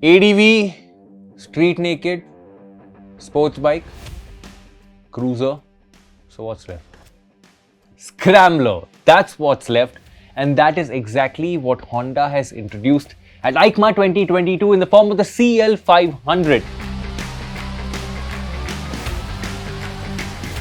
ADV, street naked, sports bike, cruiser. So what's left? Scrambler. That's what's left. And that is exactly what Honda has introduced at EICMA 2022 in the form of the CL500.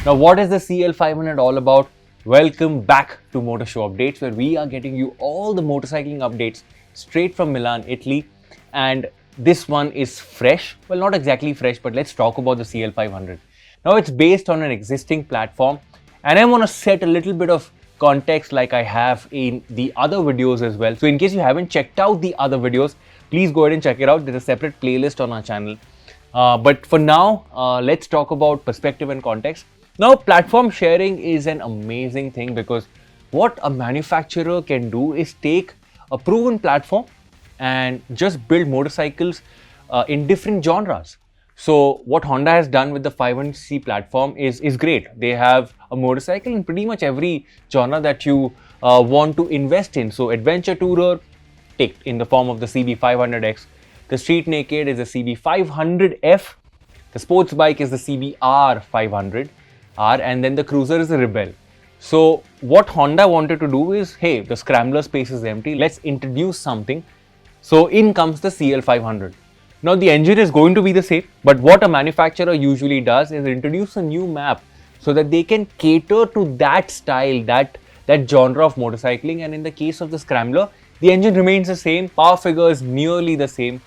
Now, what is the CL500 all about? Welcome back to Motor Show Updates, where we are getting you all the motorcycling updates straight from Milan, Italy. And this one is fresh. Well, not exactly fresh, but let's talk about the CL500. Now, it's based on an existing platform, and I want to set a little bit of context like I have in the other videos as well. So in case you haven't checked out the other videos, please go ahead and check it out. There's a separate playlist on our channel. But for now, let's talk about perspective and context. Now, platform sharing is an amazing thing because what a manufacturer can do is take a proven platform and just build motorcycles in different genres. So what Honda has done with the 500cc platform is great. They have a motorcycle in pretty much every genre that you want to invest in. So adventure tourer, take in the form of the CB500X. The street naked is the CB500F. The sports bike is the CBR500R, and then the cruiser is the Rebel. So what Honda wanted to do is, hey, the Scrambler space is empty. Let's introduce something. So in comes the CL500. Now the engine is going to be the same, but what a manufacturer usually does is introduce a new map so that they can cater to that style, that genre of motorcycling. And in the case of the Scrambler, the engine remains the same, power figure is nearly the same,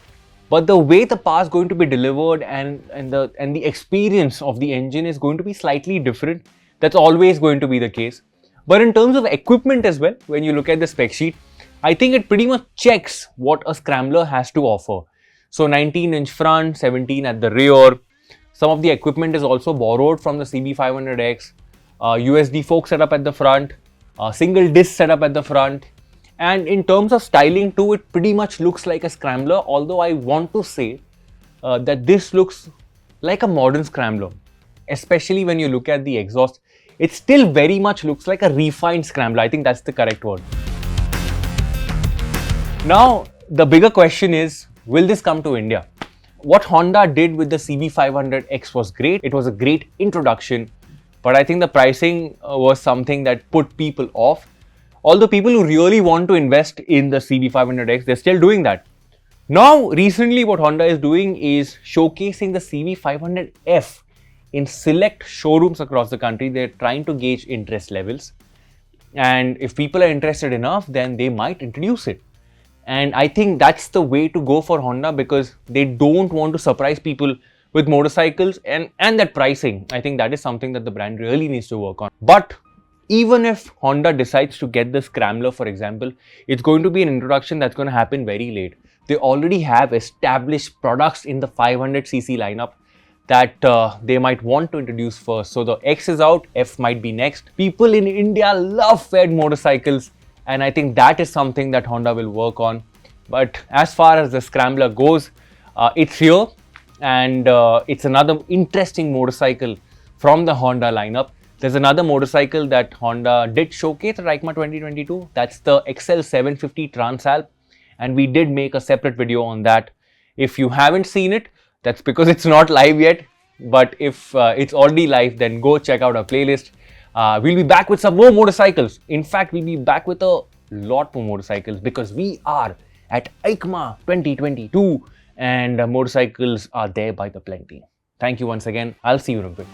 but the way the power is going to be delivered and the experience of the engine is going to be slightly different. That's always going to be the case. But in terms of equipment as well, when you look at the spec sheet, I think it pretty much checks what a Scrambler has to offer. So 19-inch front, 17 at the rear. Some of the equipment is also borrowed from the CB500X. USD fork setup at the front, single disc setup at the front. And in terms of styling too, it pretty much looks like a Scrambler, although I want to say that this looks like a modern Scrambler. Especially when you look at the exhaust, it still very much looks like a refined Scrambler. I think that's the correct word. Now, the bigger question is, will this come to India? What Honda did with the CB500X was great. It was a great introduction, but I think the pricing was something that put people off. Although people who really want to invest in the CB500X, they're still doing that. Now, recently what Honda is doing is showcasing the CB500F in select showrooms across the country. They're trying to gauge interest levels. And if people are interested enough, then they might introduce it. And I think that's the way to go for Honda because they don't want to surprise people with motorcycles and that pricing. I think that is something that the brand really needs to work on. But even if Honda decides to get the Scrambler, for example, it's going to be an introduction that's going to happen very late. They already have established products in the 500cc lineup that they might want to introduce first. So the X is out, F might be next. People in India love fed motorcycles. And I think that is something that Honda will work on. But as far as the Scrambler goes, it's here and it's another interesting motorcycle from the Honda lineup. There's another motorcycle that Honda did showcase at EICMA 2022. That's the XL750 Transalp. And we did make a separate video on that. If you haven't seen it, that's because it's not live yet. But if it's already live, then go check out our playlist. We'll be back with some more motorcycles. In fact, we'll be back with a lot more motorcycles because we are at EICMA 2022 and motorcycles are there by the plenty. Thank you once again. I'll see you in a bit.